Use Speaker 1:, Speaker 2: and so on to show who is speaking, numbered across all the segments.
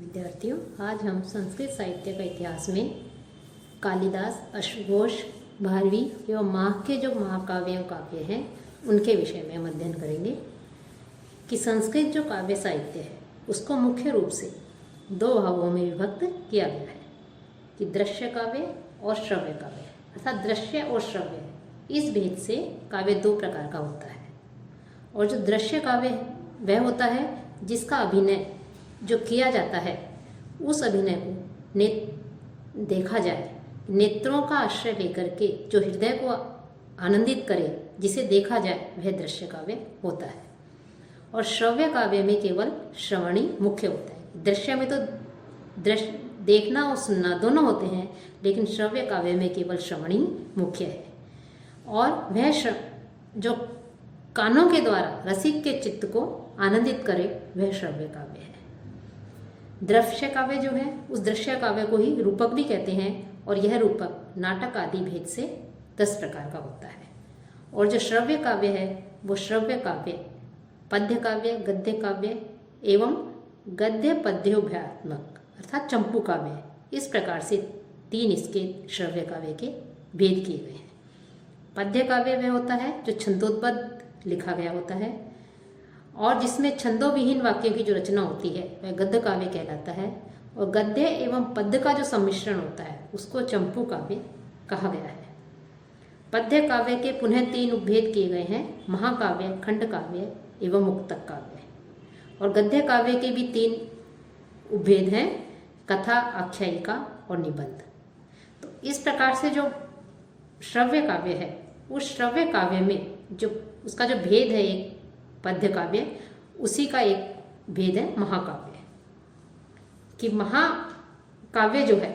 Speaker 1: विद्यार्थियों, आज हम संस्कृत साहित्य का इतिहास में कालिदास, अश्वघोष, भारवी एवं माह के जो महाकाव्य हैं उनके विषय में हम अध्ययन करेंगे कि संस्कृत जो काव्य साहित्य है उसको मुख्य रूप से दो भागों में विभक्त किया गया है कि दृश्य काव्य और श्रव्य काव्य, अर्थात दृश्य और श्रव्य। इस भेद से काव्य दो प्रकार का होता है। और जो दृश्य काव्य वह होता है जिसका अभिनय जो किया जाता है, उस अभिनय को देखा जाए, नेत्रों का आश्रय लेकर के जो हृदय को आनंदित करे, जिसे देखा जाए, वह दृश्य काव्य होता है। और श्रव्य काव्य में केवल श्रवणी मुख्य होता है। दृश्य में तो दृश्य देखना और सुनना दोनों होते हैं, लेकिन श्रव्य काव्य में केवल श्रवणी मुख्य है। और वह जो कानों के द्वारा रसिक के चित्त को आनंदित करे, वह श्रव्य काव्य है। दृश्य काव्य जो है, उस दृश्य काव्य को ही रूपक भी कहते हैं, और यह रूपक नाटक आदि भेद से 10 प्रकार का होता है। और जो श्रव्य काव्य है वो श्रव्य काव्य पद्य काव्य, गद्य काव्य एवं गद्य पद्योभयात्मक अर्थात चंपू काव्य, इस प्रकार से 3 इसके श्रव्य काव्य के भेद किए गए हैं। पद्य काव्य वह होता है जो छंदोबद्ध लिखा गया होता है और जिसमें छंदोविहीन वाक्यों की जो रचना होती है वह गद्य काव्य कहलाता है। और गद्य एवं पद्य का जो सम्मिश्रण होता है उसको चंपू काव्य कहा गया है। पद्य काव्य के पुनः 3 उपभेद किए गए हैं, महाकाव्य, खंड काव्य एवं मुक्तक काव्य। और गद्य काव्य के भी 3 उपभेद हैं, कथा, आख्यायिका और निबंध। तो इस प्रकार से जो श्रव्य काव्य है, उस श्रव्य काव्य में जो उसका जो भेद है एक पद्य काव्य, उसी का एक भेद है महाकाव्य। कि महाकाव्य जो है,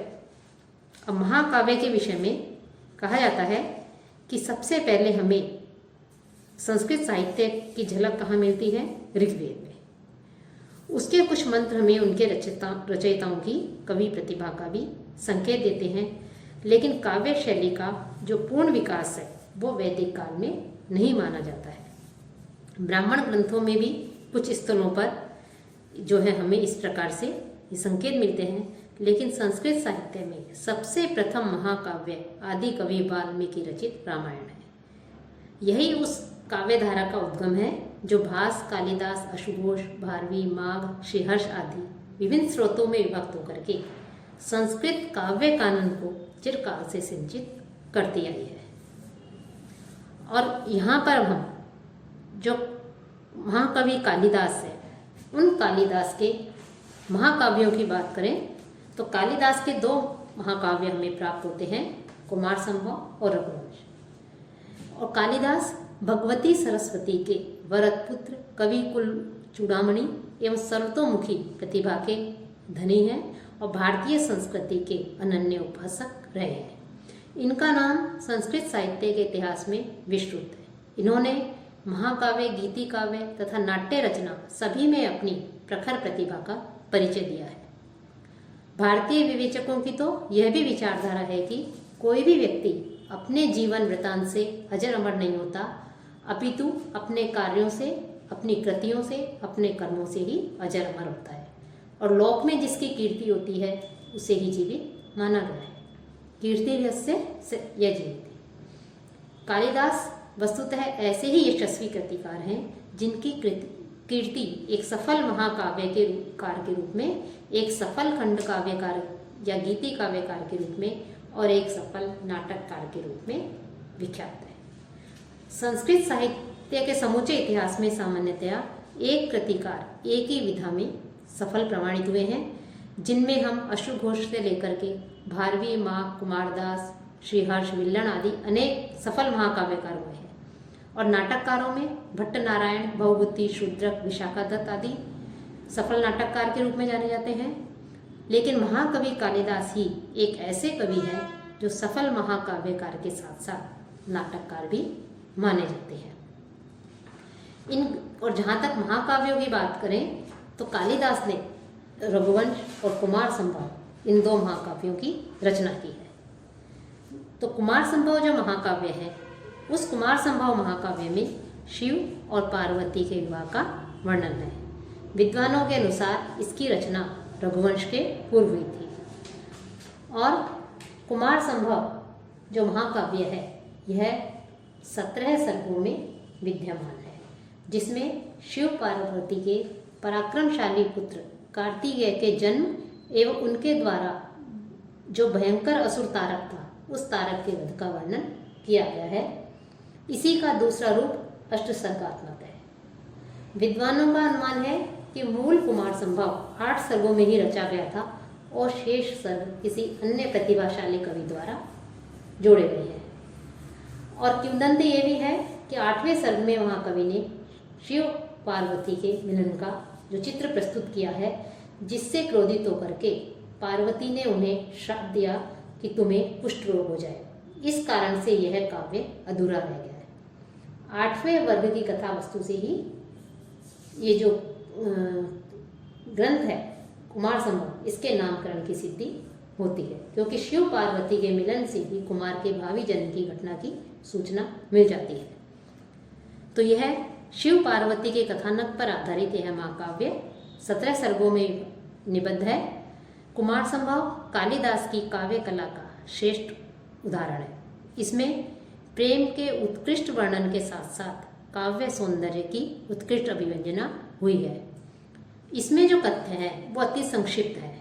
Speaker 1: अब महाकाव्य के विषय में कहा जाता है कि सबसे पहले हमें संस्कृत साहित्य की झलक कहाँ मिलती है? ऋग्वेद में। उसके कुछ मंत्र हमें उनके रचयिताओं की कवि प्रतिभा का भी संकेत देते हैं, लेकिन काव्य शैली का जो पूर्ण विकास है वो वैदिक काल में नहीं माना जाता है। ब्राह्मण ग्रंथों में भी कुछ स्थलों पर जो है हमें इस प्रकार से ये संकेत मिलते हैं, लेकिन संस्कृत साहित्य में सबसे प्रथम महाकाव्य आदि कवि वाल्मीकि रचित रामायण है। यही उस काव्य धारा का उद्गम है जो भास, कालिदास, अश्वघोष, भारवी, माघ, श्रीहर्ष आदि विभिन्न स्रोतों में विभक्त होकर के संस्कृत काव्य कानन को चिरकाल से सिंचित करती आई है। और यहाँ पर हम जो महाकवि कालिदास है, उन कालिदास के महाकाव्यों की बात करें तो कालिदास के 2 महाकाव्य हमें प्राप्त होते हैं, कुमार संभव और रघुवंश। और कालिदास भगवती सरस्वती के वरदपुत्र, कवि कुल चूड़ामणि एवं सर्वतोमुखी प्रतिभा के धनी हैं और भारतीय संस्कृति के अनन्य उपासक रहे हैं। इनका नाम संस्कृत साहित्य के इतिहास में विश्रुत है। इन्होंने महाकाव्य, गीति काव्य तथा नाट्य रचना सभी में अपनी प्रखर प्रतिभा का परिचय दिया है। भारतीय विवेचकों की तो यह भी विचारधारा है कि कोई भी व्यक्ति अपने जीवन वृतांत से अजर अमर नहीं होता, अपितु अपने कार्यों से, अपनी कृतियों से, अपने कर्मों से ही अजर अमर होता है। और लोक में जिसकी कीर्ति होती है उसे ही जीवित माना गया है। कीर्ति यस्य यजीविति। कालिदास वस्तुतः ऐसे ही यशस्वी कृतिकार हैं जिनकी कीर्ति एक सफल महाकाव्य के रूप में, एक सफल खंड काव्यकार या गीति काव्यकार के रूप में और एक सफल नाटककार के रूप में विख्यात है। संस्कृत साहित्य के समूचे इतिहास में सामान्यतया एक कृतिकार एक ही विधा में सफल प्रमाणित हुए हैं, जिनमें हम अश्वघोष से लेकर के भारवी, माघ, कुमारदास, श्रीहर्ष, विल्लन आदि अनेक सफल महाकाव्यकार हुए हैं। और नाटककारों में भट्ट नारायण, भवभूति, शूद्रक, विशाखादत्त आदि सफल नाटककार के रूप में जाने जाते हैं। लेकिन महाकवि कालिदास ही एक ऐसे कवि हैं जो सफल महाकाव्यकार के साथ साथ नाटककार भी माने जाते हैं। और जहाँ तक महाकाव्यों की बात करें तो कालिदास ने रघुवंश और कुमार संभव इन 2 महाकाव्यों की रचना की है। तो कुमार संभव जो महाकाव्य है, उस कुमार संभव महाकाव्य में शिव और पार्वती के विवाह का वर्णन है। विद्वानों के अनुसार इसकी रचना रघुवंश के पूर्व हुई थी। और कुमार संभव जो महाकाव्य है यह 17 सर्गों में विद्यमान है, जिसमें शिव पार्वती के पराक्रमशाली पुत्र कार्तिकेय के जन्म एवं उनके द्वारा जो भयंकर असुर तारक था उस तारक के वध का वर्णन किया गया है। इसी का दूसरा रूप अष्टसर्गात्मक है। विद्वानों का अनुमान है कि मूल कुमार संभव 8 सर्गों में ही रचा गया था और शेष सर्ग किसी अन्य प्रतिभाशाली कवि द्वारा जोड़े गए हैं। और किंवदंती ये भी है कि 8वें सर्ग में महाकवि ने शिव पार्वती के मिलन का जो चित्र प्रस्तुत किया है, जिससे क्रोधित होकर के पार्वती ने उन्हें श्राप दिया कि तुम्हें कुष्ठ रोग हो जाए। इस कारण से यह काव्य अधूरा रह गया है। 8वें वर्ग की कथा वस्तु से ही ये जो ग्रंथ है कुमार संभव, इसके नामकरण की सिद्धि होती है, क्योंकि शिव पार्वती के मिलन से ही कुमार के भावी जन्म की घटना की सूचना मिल जाती है। तो यह शिव पार्वती के कथानक पर आधारित यह महाकाव्य 17 सर्गों में निबद्ध है। कुमार संभव कालिदास की काव्य कला का श्रेष्ठ उदाहरण है। इसमें प्रेम के उत्कृष्ट वर्णन के साथ साथ काव्य सौंदर्य की उत्कृष्ट अभिव्यंजना हुई है। इसमें जो कथ्य है वो अति संक्षिप्त है।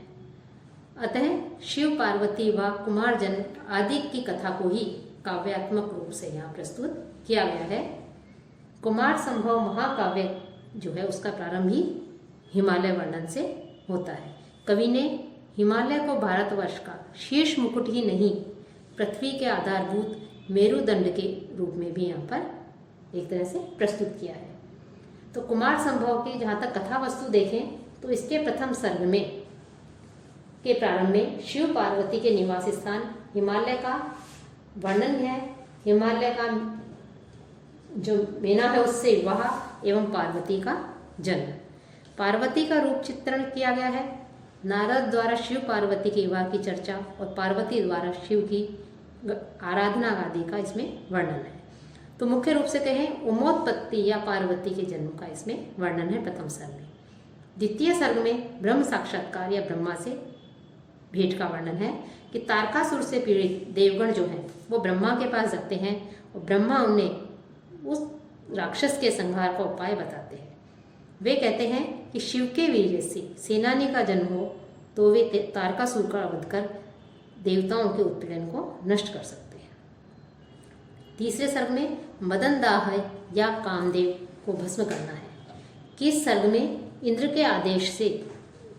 Speaker 1: अतः शिव पार्वती व कुमार जन्म आदि की कथा को ही काव्यात्मक रूप से यहाँ प्रस्तुत किया गया है। कुमार संभव महाकाव्य जो है उसका प्रारंभ ही हिमालय वर्णन से होता है। कवि ने हिमालय को भारतवर्ष का शीर्ष मुकुट ही नहीं, पृथ्वी के आधारभूत मेरुदंड के रूप में भी यहाँ पर एक तरह से प्रस्तुत किया है। तो कुमार संभव की जहाँ तक कथा वस्तु देखें तो इसके प्रथम सर्ग में के प्रारंभ में शिव पार्वती के निवास स्थान हिमालय का वर्णन है। हिमालय का जो मेना है उससे विवाह एवं पार्वती का जन्म, पार्वती का रूप चित्रण किया गया है। नारद द्वारा शिव पार्वती के विवाह की चर्चा और पार्वती द्वारा शिव की आराधना आदि का इसमें वर्णन है। तो मुख्य रूप से कहें उमोत्पत्ति या पार्वती के जन्म का इसमें वर्णन है प्रथम सर्ग में। द्वितीय सर्ग में ब्रह्म साक्षात्कार या ब्रह्मा से भेंट का वर्णन है कि तारकासुर से पीड़ित देवगण जो हैं वो ब्रह्मा के पास जाते हैं और ब्रह्मा उन्हें उस राक्षस के संहार का उपाय बताते हैं। वे कहते हैं कि शिव के वीर्य से सेनानी का जन्म हो तो वे तारकासुर का वध कर देवताओं के उत्पीड़न को नष्ट कर सकते हैं। तीसरे सर्ग में मदन दाह या कामदेव को भस्म करना है कि इस सर्ग में इंद्र के आदेश से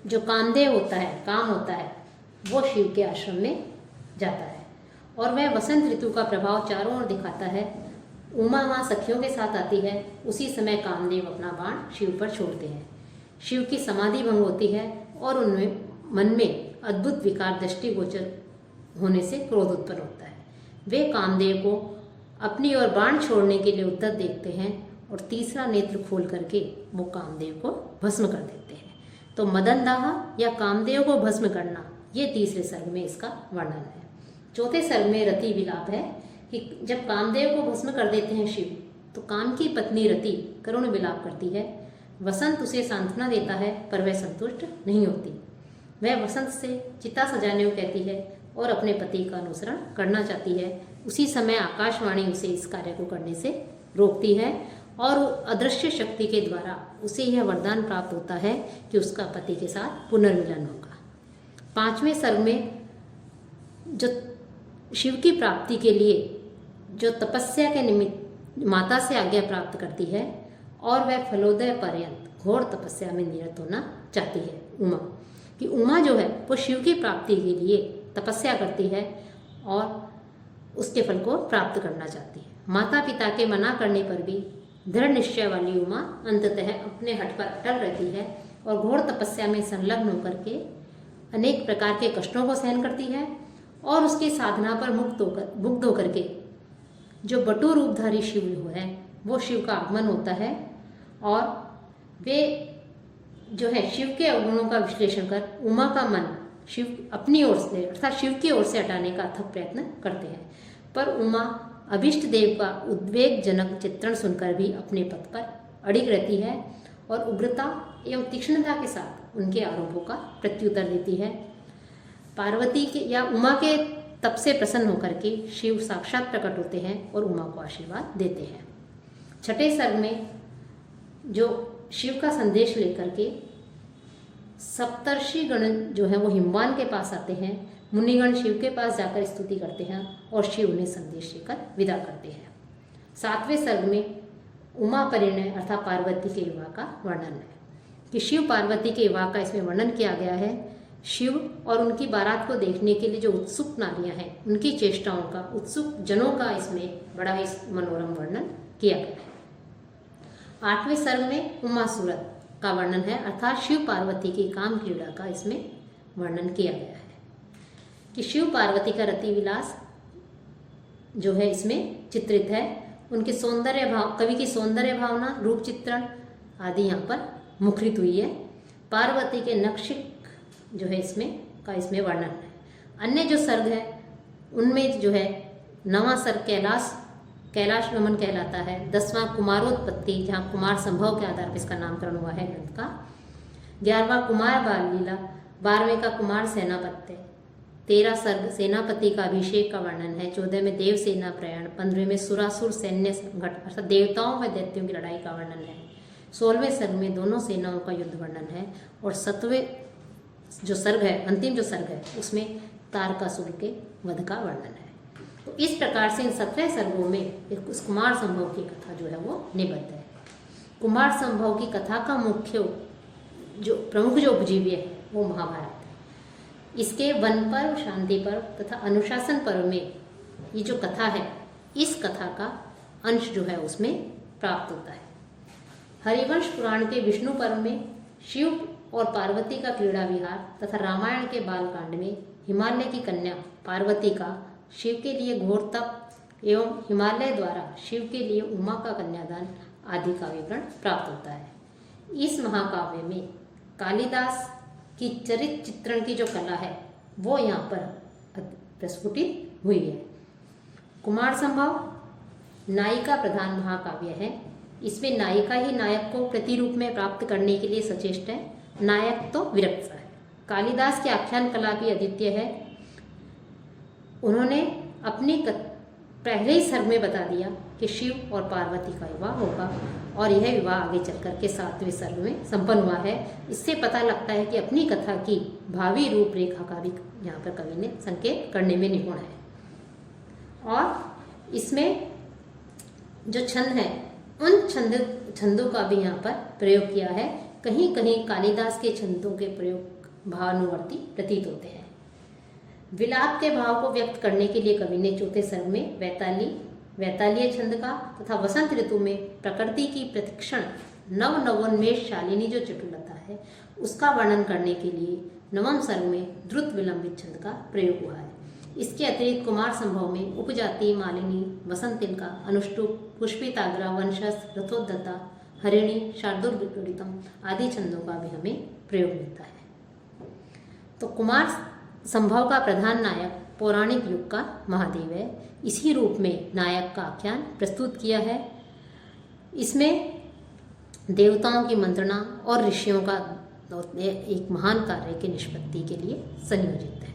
Speaker 1: जो कामदेव होता है, काम होता है, वो शिव के आश्रम में जाता है और वह वसंत ऋतु का प्रभाव चारों ओर दिखाता है। उमा माँ सखियों के साथ आती है। उसी समय कामदेव अपना बाण शिव पर छोड़ते हैं। शिव की समाधि भंग होती है और उनमें मन में अद्भुत विकार दृष्टिगोचर होने से क्रोध उत्पन्न होता है। वे कामदेव को अपनी ओर बाण छोड़ने के लिए उद्धत देखते हैं और तीसरा नेत्र खोल करके वो कामदेव को भस्म कर देते हैं। तो मदन दाह या कामदेव को भस्म करना ये तीसरे सर्ग में इसका वर्णन है। चौथे सर्ग में रति विलाप है कि जब कामदेव को भस्म कर देते हैं शिव तो काम की पत्नी रति करुण विलाप करती है। वसंत उसे सांत्वना देता है पर वह संतुष्ट नहीं होती। वह वसंत से चिता सजाने को कहती है और अपने पति का अनुसरण करना चाहती है। उसी समय आकाशवाणी उसे इस कार्य को करने से रोकती है और अदृश्य शक्ति के द्वारा उसे यह वरदान प्राप्त होता है कि उसका पति के साथ पुनर्मिलन होगा। पांचवें सर्ग में जो शिव की प्राप्ति के लिए जो तपस्या के निमित्त माता से आज्ञा प्राप्त करती है और वह फलोदय पर्यंत घोर तपस्या में निरत होना चाहती है उमा, कि उमा जो है वो शिव की प्राप्ति के लिए तपस्या करती है और उसके फल को प्राप्त करना चाहती है। माता पिता के मना करने पर भी दृढ़ निश्चय वाली उमा अंततः अपने हठ पर अटल रहती है और घोर तपस्या में संलग्न होकर के अनेक प्रकार के कष्टों को सहन करती है और उसकी साधना पर मुग्ध होकर के जो बटु रूपधारी शिव है वो शिव का आगमन होता है और वे जो है शिव के अवगुणों का विश्लेषण कर उमा का मन शिव अपनी ओर से अर्थात शिव की ओर से हटाने का अथक प्रयत्न करते हैं। पर उमा अभिष्ट देव का उद्वेगजनक चित्रण सुनकर भी अपने पथ पर अड़िग रहती है और उग्रता एवं तीक्ष्णता के साथ उनके आरोपों का प्रत्युत्तर देती है। पार्वती के या उमा के तप से प्रसन्न होकर के शिव साक्षात प्रकट होते हैं और उमा को आशीर्वाद देते हैं। छठे सर्ग में जो शिव का संदेश लेकर के सप्तर्षि गण जो है वो हिमवान के पास आते हैं। मुनिगण शिव के पास जाकर स्तुति करते हैं और शिव उन्हें संदेश लेकर विदा करते हैं। सातवें सर्ग में उमा परिणय अर्थात पार्वती के विवाह का वर्णन है कि शिव पार्वती के विवाह का इसमें वर्णन किया गया है। शिव और उनकी बारात को देखने के लिए जो उत्सुक नारियां हैं उनकी चेष्टाओं का, उत्सुक जनों का इसमें बड़ा ही मनोरम वर्णन किया गया है। आठवें सर्ग में उमा सूरत का वर्णन है अर्थात शिव पार्वती की काम क्रीड़ा का इसमें वर्णन किया गया है कि शिव पार्वती का रति विलास जो है इसमें चित्रित है। उनके सौंदर्य भाव, कवि की सौंदर्य भावना, रूप चित्रण आदि यहाँ पर मुखरित हुई है। पार्वती के नक्षिक जो है इसमें वर्णन है। अन्य जो सर्ग है उनमें जो है नवां सर्ग कैलाश गमन कहलाता है। 10वां कुमारोत्पत्ति, जहाँ कुमार संभव के आधार पर इसका नामकरण हुआ है ग्रंथ का। 11वां कुमार बाल लीला, 12वें का कुमार सेनापत्य, 13 सर्ग सेनापति का अभिषेक का वर्णन है। 14 में देव सेना प्रयाण, 15 में सुरासुर सैन्य संघट अर्थात देवताओं व दैत्यों की लड़ाई का वर्णन है। 16वें सर्ग में दोनों सेनाओं का युद्ध वर्णन है और 7वें जो सर्ग है, अंतिम जो सर्ग है, उसमें तारकासुर के वध का वर्णन है। तो इस प्रकार से इन 17 सर्गों में इस कुमार संभव की कथा जो है वो निबद्ध है। कुमार संभव की कथा का मुख्य जो प्रमुख जो उपजीव्य है वो महाभारत है। इसके वन पर्व, शांति पर्व तथा अनुशासन पर्व में ये जो कथा है, इस कथा का अंश जो है उसमें प्राप्त होता है। हरिवंश पुराण के विष्णु पर्व में शिव और पार्वती का क्रीड़ा विहार तथा रामायण के बालकांड में हिमालय की कन्या पार्वती का शिव के लिए घोर तप एवं हिमालय द्वारा शिव के लिए उमा का कन्यादान आदि का विवरण प्राप्त होता है। इस महाकाव्य में कालिदास की चरित्र चित्रण की जो कला है वो यहाँ पर प्रस्फुटित हुई है। कुमार संभव नायिका प्रधान महाकाव्य है। इसमें नायिका ही नायक को प्रतिरूप में प्राप्त करने के लिए सचेष्ट है, नायक तो विरक्त है। कालिदास की आख्यान कला भी अद्वितीय है। उन्होंने अपनी पहले ही सर्ग में बता दिया कि शिव और पार्वती का विवाह होगा और यह विवाह आगे चल कर के 7वें सर्ग में संपन्न हुआ है। इससे पता लगता है कि अपनी कथा की भावी रूपरेखा का भी यहाँ पर कवि ने संकेत करने में निपुण है। और इसमें जो छंद है उन छंदों का भी यहाँ पर प्रयोग किया है। कहीं कहीं कालिदास के छंदों के प्रयोग भावानुवर्ती प्रतीत होते हैं। विलाप के भाव को व्यक्त करने के लिए कवि ने 4थे सर्ग में वैतालीय छंद का तथा वसंत ऋतु में प्रकृति की प्रतिक्षण नवोन्मेष शालिनी जो चटुलता है उसका वर्णन करने के लिए 9वें सर्ग में द्रुत विलंबित छंद का प्रयोग हुआ है। इसके अतिरिक्त कुमार संभव में उपजाति, मालिनी, वसंतिका, अनुष्टुप, पुष्पिताग्रा, वंशस, रथोद्धता, हरिणी, शार्दुलविपरीतम आदि छंदों का भी हमें प्रयोग मिलता है। तो कुमार संभव का प्रधान नायक पौराणिक युग का महादेव है। इसी रूप में नायक का आख्यान प्रस्तुत किया है। इसमें देवताओं की मंत्रणा और ऋषियों का एक महान कार्य की निष्पत्ति के लिए संयोजित है।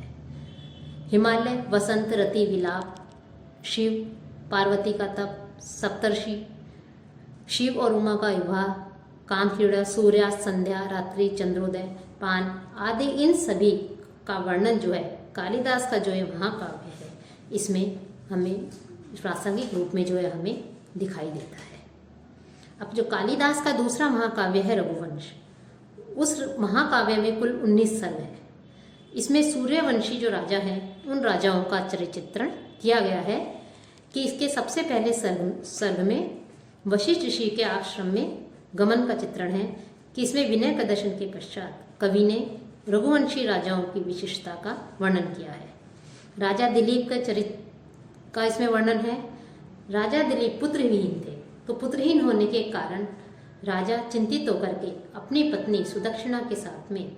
Speaker 1: हिमालय, वसंत, रति, विलाप, शिव, पार्वती का तप, सप्तर्षि, शिव और उमा का विवाह, कामक्रीड़ा, सूर्यास्त, संध्या, रात्रि, चंद्रोदय, पान आदि इन सभी का वर्णन जो है कालिदास का जो है महाकाव्य है इसमें हमें प्रासंगिक रूप में जो है हमें दिखाई देता है। अब जो कालिदास का दूसरा महाकाव्य है रघुवंश, उस महाकाव्य में कुल 19 सर्ग है। इसमें सूर्यवंशी जो राजा हैं उन राजाओं का चरित्र चित्रण किया गया है कि इसके सबसे पहले सर्ग में वशिष्ठ ऋषि के आश्रम में गमन का चित्रण है कि इसमें विनय प्रदर्शन के पश्चात कवि ने रघुवंशी राजाओं की विशिष्टता का वर्णन किया है। राजा दिलीप का चरित्र का इसमें वर्णन है। राजा दिलीप पुत्रविहीन थे, तो पुत्रहीन होने के कारण राजा चिंतित होकर के अपनी पत्नी सुदक्षिणा के साथ में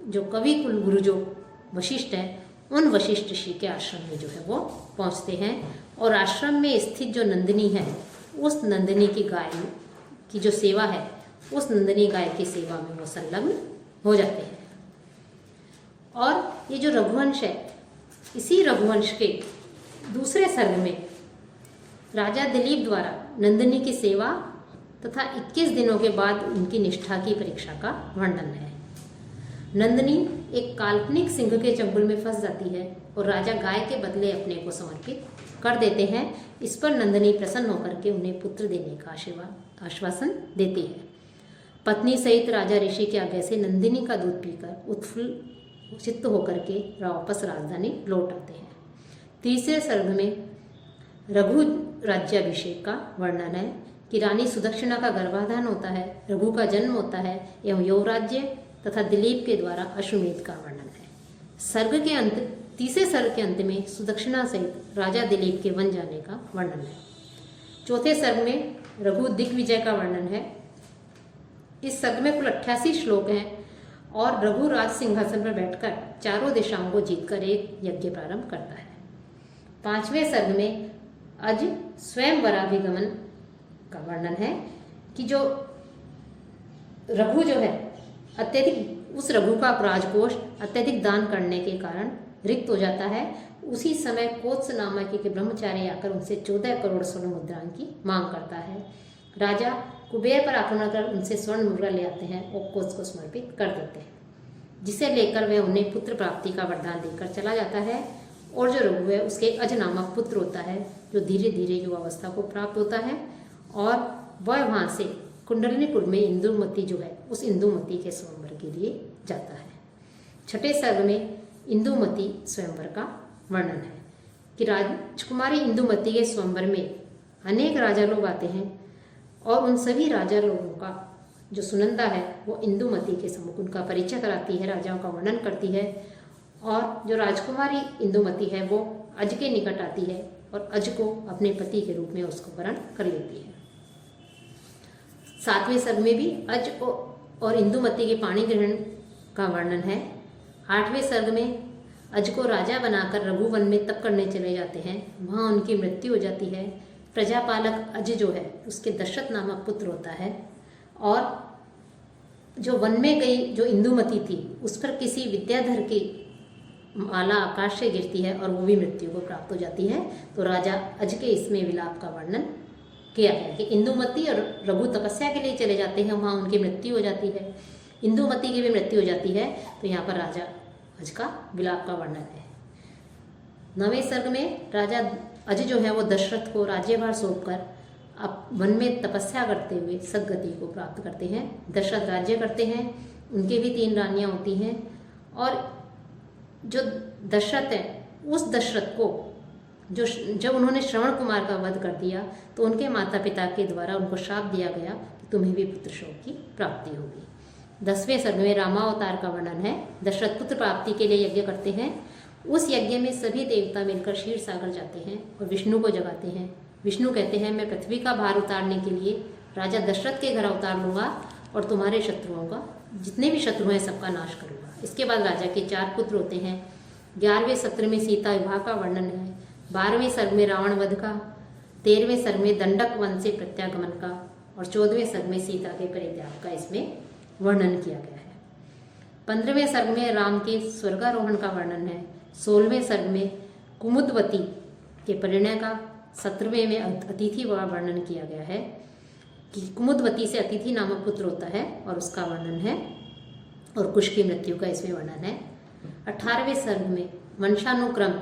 Speaker 1: जो कवि कुल गुरु जो वशिष्ठ है उन वशिष्ठ ऋषि के आश्रम में जो है वो पहुंचते हैं और आश्रम में स्थित जो नंदिनी है उस नंदिनी की गाय की जो सेवा है उस नंदिनी गाय की सेवा में वो संलग्न हो जाते हैं। और ये जो रघुवंश है, इसी रघुवंश के दूसरे सर्ग में राजा दिलीप द्वारा नंदिनी की सेवा तथा 21 दिनों के बाद उनकी निष्ठा की परीक्षा का वर्णन है। नंदिनी एक काल्पनिक सिंह के चंगुल में फंस जाती है और राजा गाय के बदले अपने को समर्पित कर देते हैं। इस पर नंदिनी प्रसन्न होकर के उन्हें पुत्र देने का आश्वासन देती है। पत्नी सहित राजा ऋषि की आज्ञा से नंदिनी का दूध पीकर उत्फुल्ल चित्त होकर के वापस राजधानी लौट आते हैं। तीसरे सर्ग में रघु राज्याभिषेक का वर्णन है कि रानी सुदक्षिणा का गर्भाधान होता है, रघु का जन्म होता है एवं युवराज्य तथा दिलीप के द्वारा अश्वमेध का वर्णन है। सर्ग के अंत, तीसरे सर्ग के अंत में सुदक्षिणा सहित राजा दिलीप के वन जाने का वर्णन है। चौथे सर्ग में रघु दिग्विजय का वर्णन है। इस सर्ग में कुल 88 श्लोक हैं और रघु राज सिंहासन पर बैठकर चारों दिशाओं को जीतकर एक यज्ञ प्रारंभ करता है। पांचवें सर्ग में अज स्वयं वराभिगमन का वर्णन है कि जो रघु जो है अत्यधिक, उस रघु का राजकोष अत्यधिक दान करने के कारण रिक्त हो जाता है। उसी समय कोत्स नामक एक ब्रह्मचारी आकर उनसे 14 करोड़ स्वर्ण मुद्राओं की मांग करता है। राजा कुबेर पर आक्रमण कर उनसे स्वर्ण मुद्रा ले आते हैं और कोत्स को समर्पित कर देते हैं, जिसे लेकर वह उन्हें पुत्र प्राप्ति का वरदान देकर चला जाता है। और जो रघु है उसके अज नामक पुत्र होता है जो धीरे धीरे युवावस्था को प्राप्त होता है और वह वहाँ से कुंडलिनीपुर में इंदुमती जो है उस इंदुमती के स्वयंवर के लिए जाता है। छठे सर्ग में इंदुमती स्वयंवर का वर्णन है कि राजकुमारी इंदुमती के स्वयंवर में अनेक राजा लोग आते हैं और उन सभी राजा लोगों का जो सुनंदा है वो इंदुमती के सम्मुख उनका परिचय कराती है, राजाओं का वर्णन करती है। और जो राजकुमारी इंदुमती है वो अज के निकट आती है और अज को अपने पति के रूप में उसको वरण कर लेती है। सातवें सर्ग में भी अज और इंदुमती के पाणी ग्रहण का वर्णन है। आठवें सर्ग में अज को राजा बनाकर रघुवन में तप करने चले जाते हैं, वहाँ उनकी मृत्यु हो जाती है। प्रजापालक अज जो है उसके दशरथ नामक पुत्र होता है और जो वन में गई जो इंदुमती थी उस पर किसी विद्याधर की माला आकाश से गिरती है और वो भी मृत्यु को प्राप्त हो जाती है। तो राजा अज के इसमें विलाप का वर्णन किया गया कि इंदुमती और रघु तपस्या के लिए चले जाते हैं, वहाँ उनकी मृत्यु हो जाती है, इंदुमती की भी मृत्यु हो जाती है। तो यहाँ पर राजा अज का विलाप का वर्णन है। नवें सर्ग में राजा अज जो है वो दशरथ को राज्यभार सौंपकर अब वन में तपस्या करते हुए सद्गति को प्राप्त करते हैं। दशरथ राज्य करते हैं, उनके भी 3 रानियाँ होती हैं और जो दशरथ है उस दशरथ को जब उन्होंने श्रवण कुमार का वध कर दिया तो उनके माता पिता के द्वारा उनको श्राप दिया गया कि तुम्हें भी पुत्र शोक की प्राप्ति होगी। 10वें सर्ग में रामावतार का वर्णन है। दशरथ पुत्र प्राप्ति के लिए यज्ञ करते हैं। उस यज्ञ में सभी देवता मिलकर क्षीर सागर जाते हैं और विष्णु को जगाते हैं। विष्णु कहते हैं मैं पृथ्वी का भार उतारने के लिए राजा दशरथ के घर अवतार लूँगा और तुम्हारे शत्रुओं का, जितने भी शत्रु हैं सबका नाश करूँगा। इसके बाद राजा के 4 पुत्र होते हैं। 11वें सत्र में सीता विवाह का वर्णन है। 12वें सर्ग में रावण वध का, 13वें सर्ग में दंडक वन से प्रत्यागमन का और 14वें सर्ग में सीता के परित्याग का इसमें वर्णन किया गया है। 15वें सर्ग में राम के स्वर्गारोहण का वर्णन है। 16वें सर्ग में कुमुदवती के परिणय का, 17वें में अतिथि का वर्णन किया गया है कि कुमुदवती से अतिथि नामक पुत्र होता है और उसका वर्णन है और कुश की मृत्यु का इसमें वर्णन है। 18वें सर्ग में वंशानुक्रम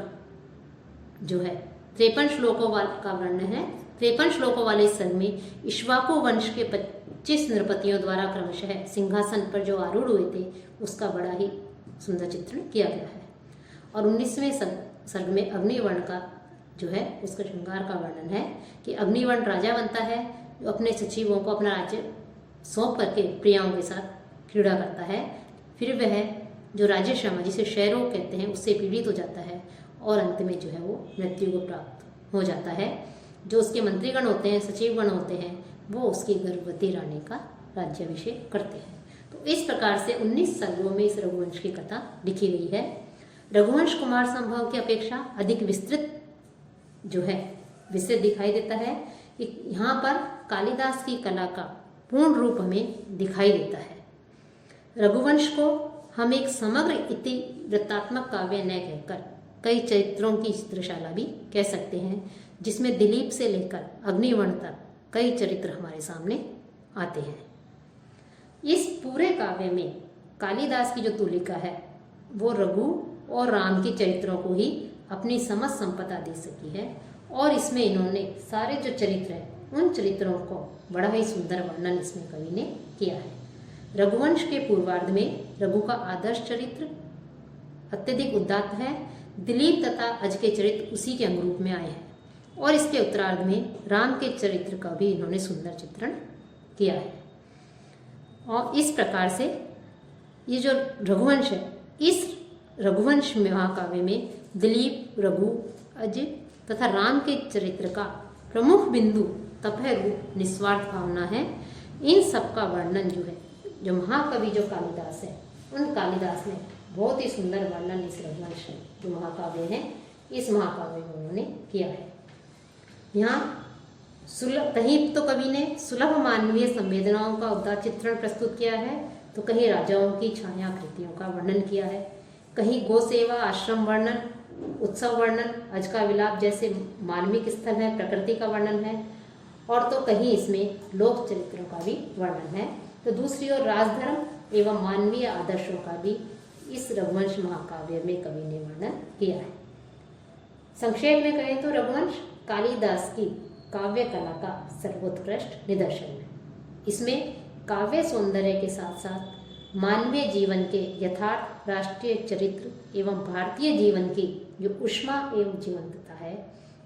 Speaker 1: जो है 53 श्लोकों का वर्णन है। 53 श्लोकों वाले इस सर्ग में इक्ष्वाकु वंश के 25 नृपतियों द्वारा क्रमशः सिंहासन पर जो आरूढ़ हुए थे उसका बड़ा ही सुंदर चित्रण किया गया है। और 19वें सर्ग में अग्निवर्ण का जो है उसका श्रृंगार का वर्णन है कि अग्निवर्ण राजा बनता है जो अपने सचिवों को अपना राज्य सौंप करके प्रियाओं के साथ क्रीड़ा करता है। फिर वह जो राज्य श्रम जिसे क्षयरोग कहते हैं उससे पीड़ित हो जाता है और अंत में जो है वो मृत्यु को प्राप्त हो जाता है। जो उसके मंत्रीगण होते हैं, सचिवगण होते हैं, वो उसकी गर्भवती रानी का राज्याभिषेक करते हैं। तो इस प्रकार से 19 सर्गों में इस रघुवंश की कथा लिखी गई है। रघुवंश कुमार संभव की अपेक्षा अधिक विस्तृत जो है विस्तृत दिखाई देता है कि यहाँ पर कालिदास की कला का पूर्ण रूप हमें दिखाई देता है। रघुवंश को हम एक समग्र इतिवृत्तात्मक काव्य न कहकर कई चरित्रों की चित्रशाला भी कह सकते हैं, जिसमें दिलीप से लेकर अग्निवर्ण तक कई चरित्र हमारे सामने आते हैं। इस पूरे काव्य में कालिदास की जो तुलिका है वो रघु और राम के चरित्रों को ही अपनी समझ संपदा दे सकी है, और इसमें इन्होंने सारे जो चरित्र हैं उन चरित्रों को बड़ा ही सुंदर वर्णन इसमें कवि ने किया है। रघुवंश के पूर्वार्ध में रघु का आदर्श चरित्र अत्यधिक उदात्त है, दिलीप तथा अज के चरित्र उसी के अनुरूप में आए हैं, और इसके उत्तरार्ध में राम के चरित्र का भी इन्होंने सुंदर चित्रण किया है। और इस प्रकार से ये जो रघुवंश है, इस रघुवंश महाकाव्य में दिलीप, रघु, अज तथा राम के चरित्र का प्रमुख बिंदु तपह रूप निस्वार्थ भावना है। इन सब का वर्णन जो है, जो महाकवि जो कालिदास है, उन कालिदास ने बहुत ही सुंदर वर्णन इस रघुवंश जो महाकाव्य है, इस महाकाव्य में उन्होंने किया है। यहाँ सुलभ, कहीं तो कवि ने सुलभ मानवीय संवेदनाओं का उदात्त चित्रण प्रस्तुत किया है, तो कहीं राजाओं की छाया कृतियों का वर्णन किया है, कहीं गो सेवा, आश्रम वर्णन, उत्सव वर्णन, अज का विलाप जैसे मार्मिक स्थल है, प्रकृति का वर्णन है, और तो कहीं इसमें लोक चरित्रों का भी वर्णन है। तो दूसरी ओर राजधर्म एवं मानवीय आदर्शों का भी इस रघुवंश महाकाव्य में कवि ने वर्णन किया है। संक्षेप में कहें तो रघुवंश कालिदास की काव्य कला का सर्वोत्कृष्ट निदर्शन है। इसमें काव्य सौंदर्य के साथ साथ मानवीय जीवन के यथार्थ, राष्ट्रीय चरित्र एवं भारतीय जीवन की जो ऊष्मा एवं जीवंतता है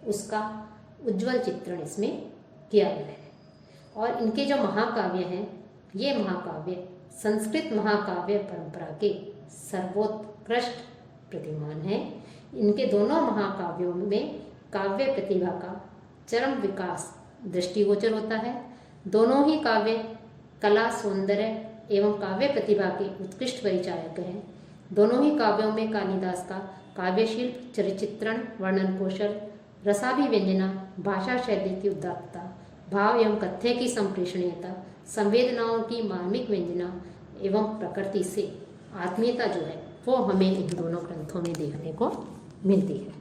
Speaker 1: उसका उज्जवल चित्रण इसमें किया गया है। और इनके जो महाकाव्य हैं, ये महाकाव्य संस्कृत महाकाव्य परंपरा के सर्वोत्कृष्ट प्रतिमान हैं। इनके दोनों महाकाव्यों में काव्य प्रतिभा का चरम विकास दृष्टिगोचर होता है। दोनों ही काव्य कला, सौंदर्य एवं काव्य प्रतिभा के उत्कृष्ट परिचायक हैं। दोनों ही काव्यों में कालिदास का काव्य शिल्प, चरिचित्रण, वर्णन कौशल, रसाभिव्यंजना, भाषा शैली की उदात्तता, भाव एवं कथ्य की संप्रेषणीयता, संवेदनाओं की मार्मिक व्यंजना एवं प्रकृति से आत्मीयता जो है वो हमें इन दोनों ग्रंथों में देखने को मिलती है।